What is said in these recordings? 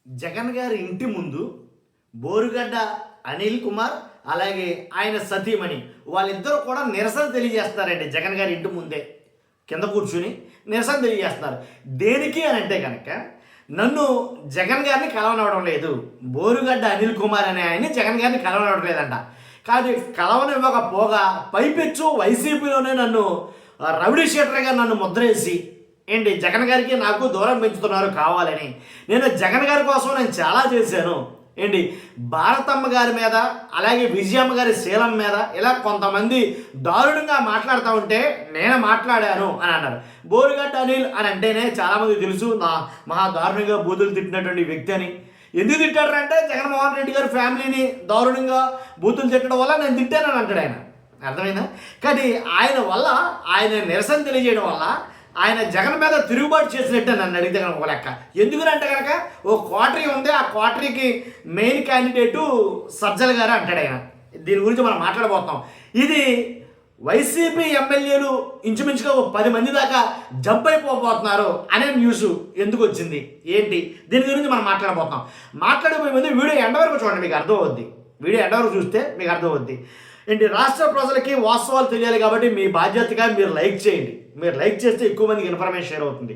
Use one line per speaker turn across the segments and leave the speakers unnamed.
జగన్ గారి ఇంటి ముందు బోరుగడ్డ అనిల్ కుమార్ అలాగే ఆయన సతీమణి వాళ్ళిద్దరూ కూడా నిరసన తెలియజేస్తున్నారండి. జగన్ గారి ఇంటి ముందే కింద కూర్చుని నిరసన తెలియజేస్తున్నారు. దేనికి అని అంటే కనుక నన్ను జగన్ గారిని కలవనివ్వడం లేదు, బోరుగడ్డ అనిల్ కుమార్ అనే ఆయన్ని జగన్ గారిని కలవనివ్వడం లేదంట. కానీ కలవనివ్వకపోగా పైపెచ్చు వైసీపీలోనే నన్ను రౌడీ షీటర్గా నన్ను ముద్రేసి ఏంటి జగన్ గారికి నాకు దూరం పెంచుతున్నారు కావాలని. నేను జగన్ గారి కోసం నేను చాలా చేశాను. ఏంటి భారతమ్మ గారి మీద అలాగే విజయమ్మ గారి శీలం మీద ఇలా కొంతమంది దారుణంగా మాట్లాడుతూ ఉంటే నేను మాట్లాడాను అని అన్నారు. బోరుగడ్డ అనిల్ అని అంటేనే చాలామంది తెలుసు నా మహా దారుణంగా బూతులు తిట్టినటువంటి వ్యక్తి అని. ఎందుకు తిట్టారంటే జగన్మోహన్ రెడ్డి గారి ఫ్యామిలీని దారుణంగా బూతులు తిట్టడం వల్ల నేను తిట్టానని అంటాడు ఆయన. అర్థమైందా? కానీ ఆయన వల్ల ఆయన నిరసన తెలియజేయడం వల్ల ఆయన జగన్ మీద తిరుగుబాటు చేసినట్టే నన్ను అడిగితే కనుక ఒక లెక్క. ఎందుకంటే కనుక ఓ క్వార్టరీ ఉంది, ఆ క్వార్టరీకి మెయిన్ క్యాండిడేటు సజ్జల గారు అంటాడు ఆయన. దీని గురించి మనం మాట్లాడబోతున్నాం. ఇది వైసీపీ ఎమ్మెల్యేలు ఇంచుమించుగా 10 మంది దాకా జంప్ అయిపోతున్నారు అనే న్యూస్ ఎందుకు వచ్చింది ఏంటి, దీని గురించి మనం మాట్లాడబోతున్నాం. మాట్లాడిపోయే ముందు వీడియో ఎండ వరకు చూడండి, మీకు అర్థమవుద్ది. వీడియో ఎండ వరకు చూస్తే మీకు అర్థమవుద్ది. ఏంటి రాష్ట్ర ప్రజలకి వాస్తవాలు తెలియాలి కాబట్టి మీ బాధ్యతగా మీరు లైక్ చేయండి. మీరు లైక్ చేస్తే ఎక్కువ మందికి ఇన్ఫర్మేషన్ షేర్ అవుతుంది.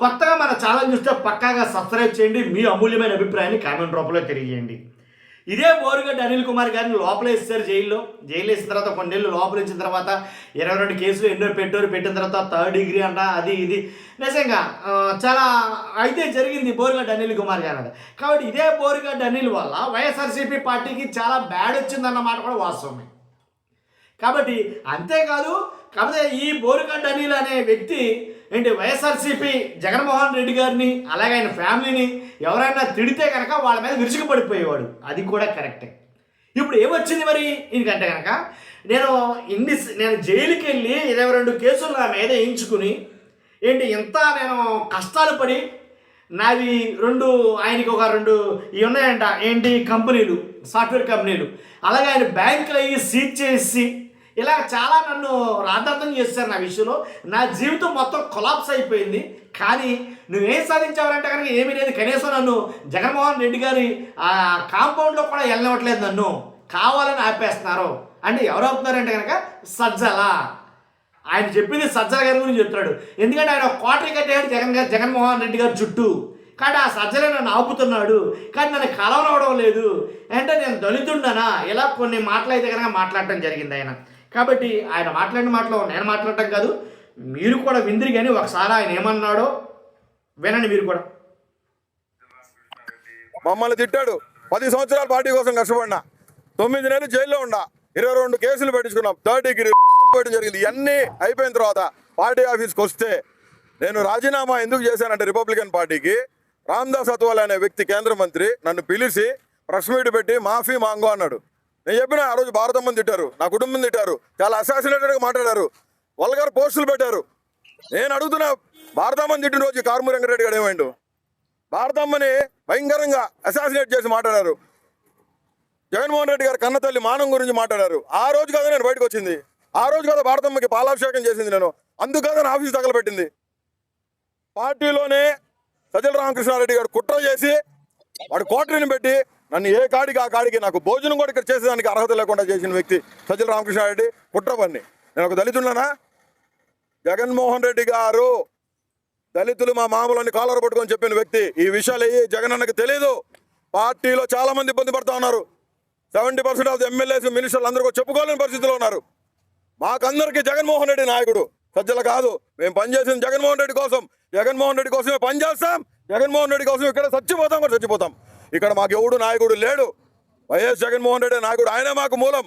కొత్తగా మన ఛానల్ చూస్తే పక్కాగా సబ్స్క్రైబ్ చేయండి. మీ అమూల్యమైన అభిప్రాయాన్ని కామెంట్ రూపంలో తెలియజేయండి. ఇదే బోరుగడ్డ అనిల్ కుమార్ గారిని లోపల వేస్తారు జైల్లో వేసిన తర్వాత కొన్నేళ్ళు లోపల ఇచ్చిన తర్వాత 22 కేసులు ఎన్నో పెట్టిన తర్వాత 3rd డిగ్రీ అంట అది ఇది నిజంగా చాలా అయితే జరిగింది బోరుగడ్డ అనిల్ కుమార్ గారు. కాబట్టి ఇదే బోరుగడ్డ అనిల్ వల్ల వైఎస్ఆర్సీపీ పార్టీకి చాలా బ్యాడ్ వచ్చిందన్నమాట కూడా వాస్తవమే. కాబట్టి అంతేకాదు, కాకపోతే ఈ బోరుగడ్డ అనిల్ అనే వ్యక్తి ఏంటి వైఎస్ఆర్సీపీ జగన్మోహన్ రెడ్డి గారిని అలాగే ఆయన ఫ్యామిలీని ఎవరైనా తిడితే కనుక వాళ్ళ మీద విరుచుకుపడిపోయేవాడు. అది కూడా కరెక్టే. ఇప్పుడు ఏమొచ్చింది మరి ఎందుకంటే కనుక నేను జైలుకి వెళ్ళి 22 కేసులు నా మీద వేయించుకుని ఏంటి ఇంత నేను కష్టాలు పడి నావి 2 ఆయనకి ఒక 2 ఇవి ఉన్నాయంట ఏంటి కంపెనీలు, సాఫ్ట్వేర్ కంపెనీలు, అలాగే ఆయన బ్యాంకులు అయ్యి సీజ్ చేసి ఇలా చాలా నన్ను రాద్ధాంతం చేస్తారు నా విషయంలో. నా జీవితం మొత్తం కొలాప్స్ అయిపోయింది. కానీ నువ్వేం సాధించావంటే కనుక ఏమీ లేదు. కనీసం నన్ను జగన్మోహన్ రెడ్డి గారి కాంపౌండ్లో కూడా వెళ్ళనివ్వట్లేదు, నన్ను కావాలని ఆపేస్తున్నారు. అంటే ఎవరు ఆపుతున్నారంటే కనుక సజ్జల. ఆయన చెప్పింది సజ్జల గారి గురించి చెప్తున్నాడు. ఎందుకంటే ఆయన క్వార్టరీ కట్టాడు జగన్మోహన్ రెడ్డి గారి చుట్టూ. కానీ ఆ సజ్జలే నన్ను ఆపుతున్నాడు, కానీ నన్ను కలవనవడం లేదు. అంటే నేను దళితుండనా ఇలా కొన్ని మాటలు అయితే కనుక మాట్లాడటం జరిగింది ఆయన. కాబట్టి ఆయన మాట్లాడిన మాటలో నేను మాట్లాడటం కాదు, మీరు కూడా విందిరి. కానీ ఒకసారి ఆయన ఏమన్నాడో వినండి మీరు కూడా.
మమ్మల్ని తిట్టాడు. 10 సంవత్సరాలు పార్టీ కోసం కష్టపడినా, 9 నెలలు జైల్లో ఉన్నా, 22 కేసులు పెట్టించుకున్నాం, 3rd డిగ్రీ పెట్టడం జరిగింది. ఇవన్నీ అయిపోయిన తర్వాత పార్టీ ఆఫీస్కి వస్తే నేను రాజీనామా ఎందుకు చేశానంటే రిపబ్లికన్ పార్టీకి రామ్దాస్ అత్వాలే అనే వ్యక్తి కేంద్ర మంత్రి నన్ను పిలిచి ప్రెస్ మీట్ పెట్టి మాఫీ మాంగో అన్నాడు. నేను చెప్పిన ఆ రోజు భారతమ్మని తిట్టారు, నా కుటుంబం తిట్టారు, చాలా అసాసినేటెడ్గా మాట్లాడారు, వల్గర్ పోస్టులు పెట్టారు. నేను అడుగుతున్నా, భారతమ్మని తిట్టిన రోజు కారుమూరి వెంకటరెడ్డి గారు ఏమైండు? భారతమ్మని భయంకరంగా అసాసినేట్ చేసి మాట్లాడారు. జగన్మోహన్ రెడ్డి గారు కన్నతల్లి మానం గురించి మాట్లాడారు. ఆ రోజు కదా నేను బయటకు వచ్చింది, ఆ రోజు కదా భారతమ్మకి పాలాభిషేకం చేసింది నేను, అందుకు కదా నా ఆఫీస్ తగలబెట్టింది. పార్టీలోనే సజ్జల రామకృష్ణారెడ్డి గారు కుట్ర చేసి వాడు కోటరీని పెట్టి నన్ను ఏ కాడికి ఆ కాడికి నాకు భోజనం కూడా ఇక్కడ చేసేదానికి అర్హత లేకుండా చేసిన వ్యక్తి సజ్జల రామకృష్ణారెడ్డి. కుట్ర పన్ని నేను ఒక దళితున్నానా? జగన్మోహన్ రెడ్డి గారు దళితులు మా మామూలని కాలర్ పట్టుకొని చెప్పిన వ్యక్తి. ఈ విషయాలు జగన్ అన్నకి తెలియదు. పార్టీలో చాలా మంది ఇబ్బంది పడుతూ ఉన్నారు. 70% ఆఫ్ ది ఎమ్మెల్యేస్ మినిస్టర్లు అందరూ చెప్పుకోలేని పరిస్థితిలో ఉన్నారు. మాకందరికీ జగన్మోహన్ రెడ్డి నాయకుడు, సజ్జల కాదు. మేము పనిచేసింది జగన్మోహన్ రెడ్డి కోసం, జగన్మోహన్ రెడ్డి కోసమే పనిచేస్తాం, జగన్మోహన్ రెడ్డి కోసం ఇక్కడ చచ్చిపోతాం కూడా చచ్చిపోతాం. ఇక్కడ మాకు ఎవడు నాయకుడు లేడు. వైఎస్ జగన్మోహన్ రెడ్డి నాయకుడు, ఆయనే మాకు మూలం.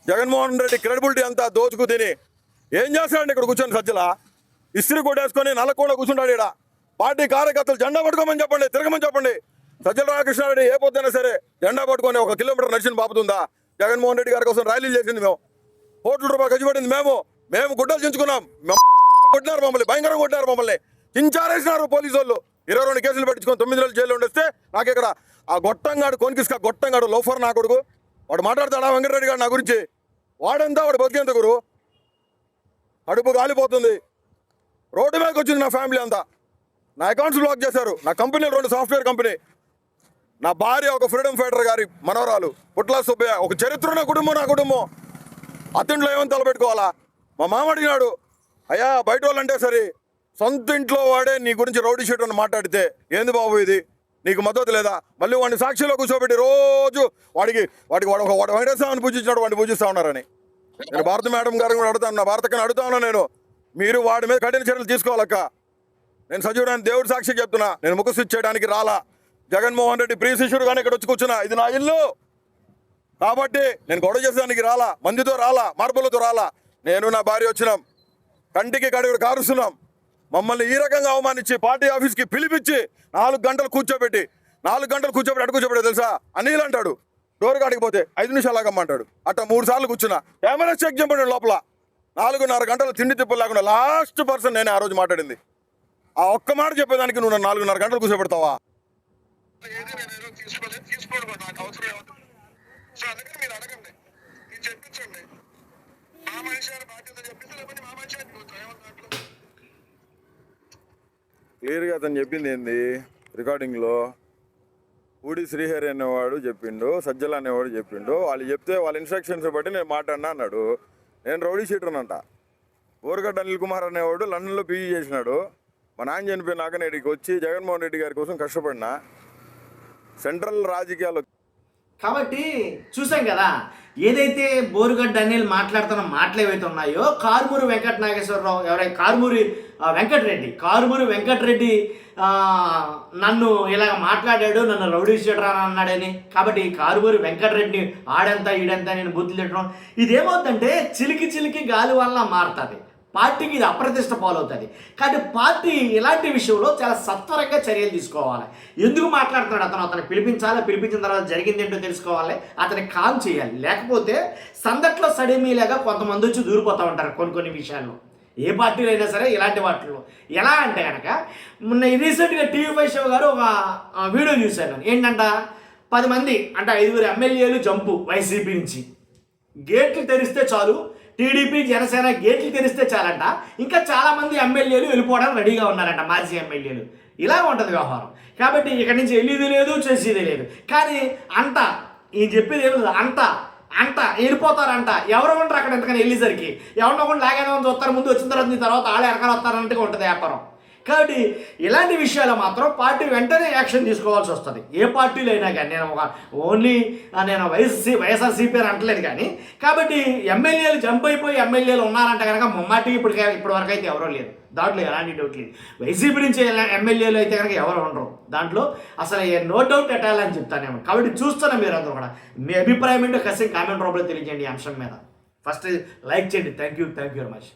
జగన్మోహన్ రెడ్డి క్రెడిబిలిటీ అంతా దోచుకు తిని ఏం చేస్తాడండి ఇక్కడ కూర్చొని సజ్జల? ఇస్త్రీ కొట్టేసుకొని నల్లకుండా కూర్చుంటాడు. ఇక్కడ పార్టీ కార్యకర్తలు జెండా పట్టుకోమని చెప్పండి, తిరగమని చెప్పండి. సజ్జల రామకృష్ణారెడ్డి ఏ పొద్దున్నా సరే జెండా పట్టుకొని 1 కిలోమీటర్ నడిచిన బాపుతుందా? జగన్మోహన్ రెడ్డి గారి కోసం ర్యాలీలు చేసింది మేము, కోట్ల రూపాయలు ఖర్చు పెట్టింది మేము గుడ్డలు చించుకున్నాం. కొట్టినారు మమ్మల్ని, భయంకరంగా కొట్టినారు మమ్మల్ని, చించారేసినారు పోలీసు వాళ్ళు. 22 కేసులు పెట్టించుకొని 9 నెలలు జైల్లో ఉండేస్తే నాకు ఇక్కడ ఆ గొట్టంగాడు కొనికిస్కా గొట్టంగాడు లోఫర్ నా కొడుకు వాడు మాట్లాడతాడా వెంకటరెడ్డి గారు నా గురించి? వాడంతా వాడు బతికేంత గురు, అడుపు గాలిపోతుంది. రోడ్డు మీదకి వచ్చింది నా ఫ్యామిలీ అంతా. నా అకౌంట్స్ బ్లాక్ చేశారు. నా కంపెనీలు 2 సాఫ్ట్వేర్ కంపెనీ నా భార్య ఒక ఫ్రీడమ్ ఫైటర్ గారి మనవరాలు పుట్ల సుబ్బయ్య, ఒక చరిత్ర ఉన్న కుటుంబం నా కుటుంబం. అత్తింట్లో ఏమని తలపెట్టుకోవాలా? మా మామ అడిగినాడు, అయ్యా బయట వాళ్ళంటే సరే సొంత ఇంట్లో వాడే నీ గురించి రౌడీ షీట్ అని మాట్లాడితే ఏంది బాబు ఇది, నీకు మద్దతు లేదా? మళ్ళీ వాడిని సాక్షిలో కూర్చోబెట్టి రోజు వాడికి వెంకటేశ్వరాన్ని పూజించినాడు, వాడిని పూజిస్తా ఉన్నారని. నేను భారత మేడం గారిని కూడా అడుగుతాను, నా భారతకని అడుగుతా ఉన్నా నేను, మీరు వాడి మీద కఠిన చర్యలు తీసుకోవాలక్క. నేను సజీవుడానికి దేవుడి సాక్షి చెప్తున్నా, నేను ముఖ స్విచ్ చేయడానికి రాలా. జగన్మోహన్ రెడ్డి ప్రియ శిష్యుడుగానే ఇక్కడ వచ్చి కూర్చున్నా, ఇది నా ఇల్లు కాబట్టి నేను గొడవ చేసేదానికి రాలా, మందితో రాలా, మార్పులతో రాలా. నేను నా భార్య వచ్చినాం, కంటికి కడుగుడు కారుస్తున్నాం. మమ్మల్ని ఈ రకంగా అవమానించి పార్టీ ఆఫీస్కి పిలిపించి 4 గంటలు కూర్చోబెట్టి అడుగు కూర్చోబెట్టి తెలుసా, అనిల్ అంటాడు డోర్ కాడికి పోతే 5 నిమిషాలు ఆగమ్మంటాడు. అట్లా 3 సార్లు కూర్చున్నా, కెమెరా చెక్ చేయబడి లోపల 4.5 గంటలు తిండి తిప్పలు లేకుండా లాస్ట్ పర్సన్ నేనే ఆ రోజు మాట్లాడింది. ఆ ఒక్క మాట చెప్పేదానికి నువ్వు 4.5 గంటలు కూర్చోబెడతావా? క్లియర్గా అతను చెప్పింది ఏంది రికార్డింగ్లో, ఊడి శ్రీహరి అనేవాడు చెప్పిండు, సజ్జల అనేవాడు చెప్పిండు. వాళ్ళు చెప్తే వాళ్ళ ఇన్స్ట్రక్షన్స్ బట్టి నేను మాట్లాడినా అన్నాడు. నేను రౌడీ షీటర్నంట. బోరుగడ్డ అనిల్ కుమార్ అనేవాడు లండన్లో పీజీ చేసినాడు. మా నాన్న చనిపోయినాక నేను ఇక్కడికి వచ్చి జగన్మోహన్ రెడ్డి గారి కోసం కష్టపడినా. సెంట్రల్ రాజకీయాలు
కాబట్టి చూసాం కదా, ఏదైతే బోరుగడ్డ అనిల్ మాట్లాడుతున్న మాటలు ఏవైతే ఉన్నాయో, కారుమూరి వెంకట నాగేశ్వరరావు ఎవరైతే కారుమూరి వెంకటరెడ్డి నన్ను ఇలాగ మాట్లాడాడు, నన్ను రౌడీ షీటర్ అని అన్నాడని. కాబట్టి కారుమూరి వెంకటరెడ్డి ఆడంతా ఈడంతా నేను బుద్ధులు తిట్టడం, ఇదేమవుతుందంటే చిలికి గాలి వల్ల మారుతుంది. పార్టీకి ఇది అప్రతిష్ట పాలవుతుంది. కాబట్టి పార్టీ ఇలాంటి విషయంలో చాలా సత్వరంగా చర్యలు తీసుకోవాలి. ఎందుకు మాట్లాడుతున్నాడు అతను పిలిపించిన తర్వాత జరిగింది ఏంటో తెలుసుకోవాలి, అతనికి కాల్ చేయాలి. లేకపోతే సందట్లో సడేమీలాగా కొంతమంది వచ్చి దూరిపోతూ ఉంటారు కొన్ని విషయాల్లో. ఏ పార్టీలో అయినా సరే ఇలాంటి వాటిల్లో ఎలా అంటే కనుక, మొన్న రీసెంట్గా TV5 షో గారు ఒక వీడియో చూశాను. ఏంటంట 10 మంది అంటే 5 ఎమ్మెల్యేలు జంపు వైసీపీ నుంచి, గేట్లు తెరిస్తే చాలు, టీడీపీ జనసేన గేట్లు తెరిస్తే చాలంట, ఇంకా చాలామంది ఎమ్మెల్యేలు వెళ్ళిపోవడానికి రెడీగా ఉన్నారంట, మాజీ ఎమ్మెల్యేలు. ఇలా ఉంటుంది వ్యవహారం. కాబట్టి ఇక్కడి నుంచి వెళ్ళేది లేదు, చేసేది లేదు. కానీ ఈ చెప్పేది ఏమి లేదు, అంట వెళ్ళిపోతారంట. ఎవరు ఉంటారు అక్కడ ఎంతకని వెళ్ళేసరికి, ఎవరినో కూడా లాగానే చూస్తారు, ముందు వచ్చిన తర్వాత వాళ్ళే వెనకాల వస్తారన్నట్టుగా ఉంటుంది వ్యాపారం. కాబట్టి ఇలాంటి విషయాలు మాత్రం పార్టీ వెంటనే యాక్షన్ తీసుకోవాల్సి వస్తుంది. ఏ పార్టీలో అయినా కానీ, నేను వైఎస్ఆర్సీపీ అని అంటలేదు కానీ. కాబట్టి ఎమ్మెల్యేలు జంప్ అయిపోయి ఎమ్మెల్యేలు ఉన్నారంటే కనుక ముమ్మాటికి ఇప్పటి వరకు అయితే ఎవరో లేరు, దాంట్లో ఎలాంటి డౌట్ లేదు. వైసీపీ నుంచి ఎమ్మెల్యేలు అయితే కనుక ఎవరు ఉండరు, దాంట్లో అసలు నో డౌట్ ఎట్టాలని చెప్తానేమో. కాబట్టి చూస్తున్నా మీరు అందరూ కూడా మీ అభిప్రాయం ఏంటో ఖచ్చితంగా కామెంట్ రూపంలో తెలియజేయండి ఈ అంశం మీద. ఫస్ట్ లైక్ చేయండి. Thank you very much.